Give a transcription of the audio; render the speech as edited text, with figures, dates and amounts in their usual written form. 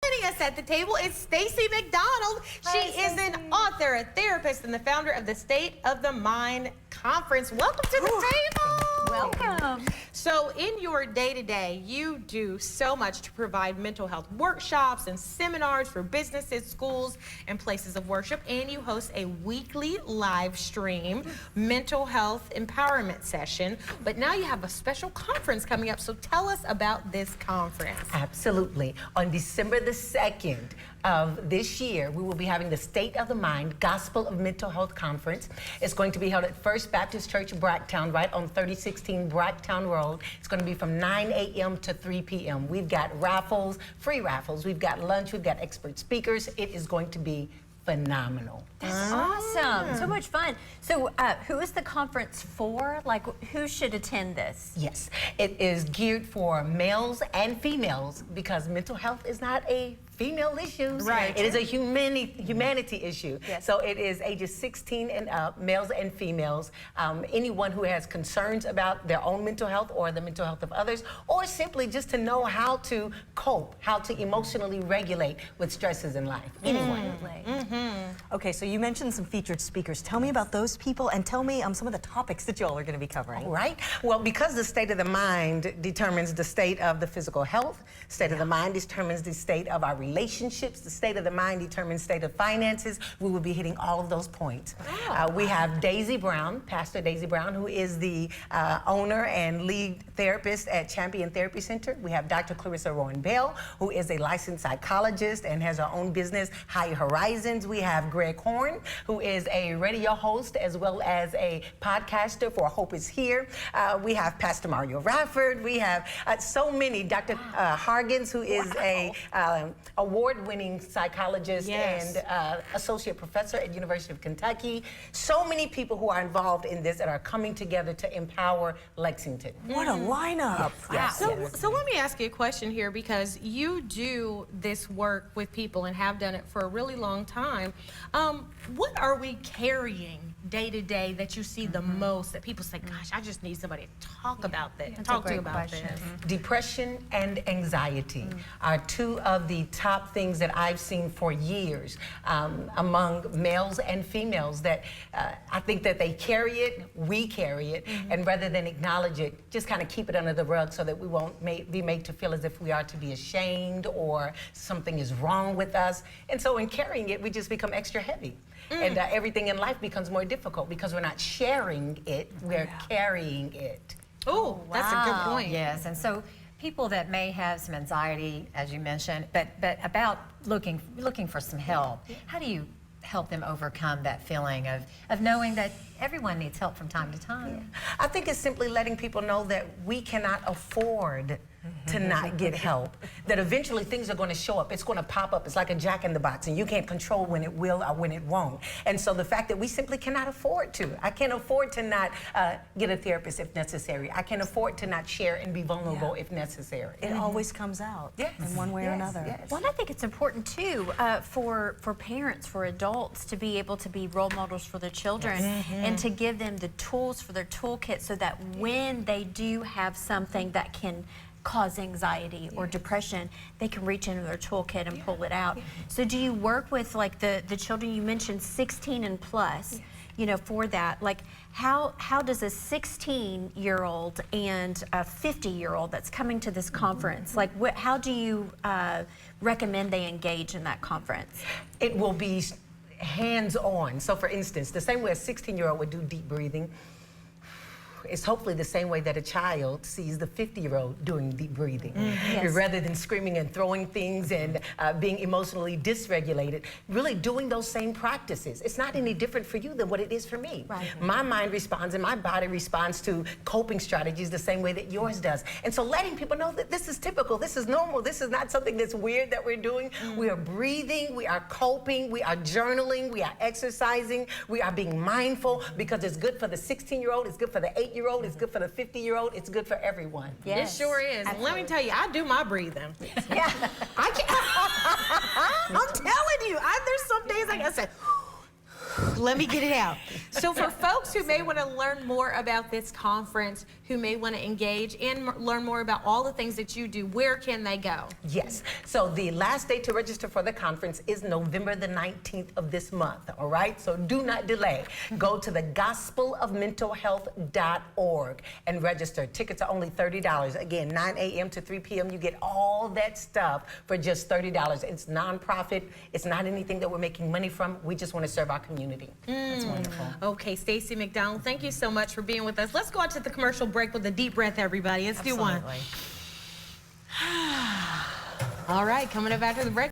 Joining us at the table is Stacey McDonald. She is an author, a therapist, and the founder of the State of the Mind Conference. Welcome to the table. Welcome. So in your day-to-day, you do so much to provide mental health workshops and seminars for businesses, schools, and places of worship. And you host a weekly live stream mental health empowerment session. But now you have a special conference coming up. So tell us about this conference. Absolutely. On December the 2nd of this year, we will be having the State of the Mind Gospel of Mental Health Conference. It's going to be held at First Baptist Church, Bracktown, right on 3016 Bracktown Road. It's going to be from 9 a.m. to 3 p.m. We've got raffles, free raffles. We've got lunch. We've got expert speakers. It is going to be phenomenal. That's awesome. So much fun. So who is the conference for? Like, who should attend this? Yes, it is geared for males and females because mental health is not a female issue. Right. It is a humanity issue. Yes. So it is ages 16 and up, males and females, anyone who has concerns about their own mental health or the mental health of others, or simply just to know how to cope, how to emotionally regulate with stresses in life. Anyone. Okay, so you mentioned some featured speakers. Tell me about those people and tell me some of the topics that y'all are going to be covering. Right. Well, because the state of the mind determines the state of the physical health, state of the mind determines the state of our relationships, the state of the mind determines state of finances. We will be hitting all of those points. We have Daisy Brown, Pastor Daisy Brown, who is the owner and lead therapist at Champion Therapy Center. We have Dr. Clarissa Rowan Bell, who is a licensed psychologist and has her own business, Higher Horizons. We have Greg Horn, who is a radio host as well as a podcaster for Hope is Here. We have Pastor Mario Rafford. We have so many. Dr. Hargens, who is a award-winning psychologist and associate professor at University of Kentucky. So many people who are involved in this and are coming together to empower Lexington. What a lineup. Yes. So let me ask you a question here, because you do this work with people and have done it for a really long time. What are we carrying day to day that you see the most, that people say, gosh, I just need somebody to talk about this, talk to about this? Depression and anxiety are two of the top things that I've seen for years among males and females, that I think that they carry it, we carry it, and rather than acknowledge it, just kind of keep it under the rug so that we won't be made to feel as if we are to be ashamed or something is wrong with us. And so in carrying it, we just become extra heavy. And everything in life becomes more difficult because we're not sharing it, we're carrying it. Oh, that's a good point. Yes, and so people that may have some anxiety, as you mentioned, but about looking for some help, how do you help them overcome that feeling of knowing that everyone needs help from time to time? I think it's simply letting people know that we cannot afford to not get help, that eventually things are going to show up. It's going to pop up. It's like a jack in the box, and you can't control when it will or when it won't. And so the fact that we simply cannot afford to. I can't afford to not get a therapist if necessary. I can afford to not share and be vulnerable if necessary. It always comes out in one way or another. Yes. Well, and I think it's important too for parents, for adults, to be able to be role models for their children and to give them the tools for their toolkit so that when they do have something that can cause anxiety or depression, they can reach into their toolkit and pull it out. So do you work with like the children you mentioned, 16 and plus, you know, for that? Like how does a 16-year-old and a 50-year-old that's coming to this conference, like how do you recommend they engage in that conference? It will be hands-on. So for instance, the same way a 16-year-old would do deep breathing, it's hopefully the same way that a child sees the 50-year-old doing deep breathing. Rather than screaming and throwing things and being emotionally dysregulated, really doing those same practices. It's not any different for you than what it is for me. My mind responds and my body responds to coping strategies the same way that yours does. And so letting people know that this is typical, this is normal, this is not something that's weird that we're doing. We are breathing, we are coping, we are journaling, we are exercising, we are being mindful, because it's good for the 16-year-old, it's good for the 8-year-old, it's good for the 50-year-old, it's good for everyone. It sure is. And let me tell you, I do my breathing. I can't. I'm telling you, there's some days I say, let me get it out. So for folks who may want to learn more about this conference, who may want to engage and learn more about all the things that you do, where can they go? Yes. So the last date to register for the conference is November the 19th of this month, all right? So do not delay. Go to the gospelofmentalhealth.org and register. Tickets are only $30. Again, 9 a.m. to 3 p.m. You get all that stuff for just $30. It's nonprofit. It's not anything that we're making money from. We just want to serve our community. That's wonderful. Okay, Stacey McDonald, thank you so much for being with us. Let's go out to the commercial break with a deep breath, everybody. Let's do one. Absolutely. All right, coming up after the break.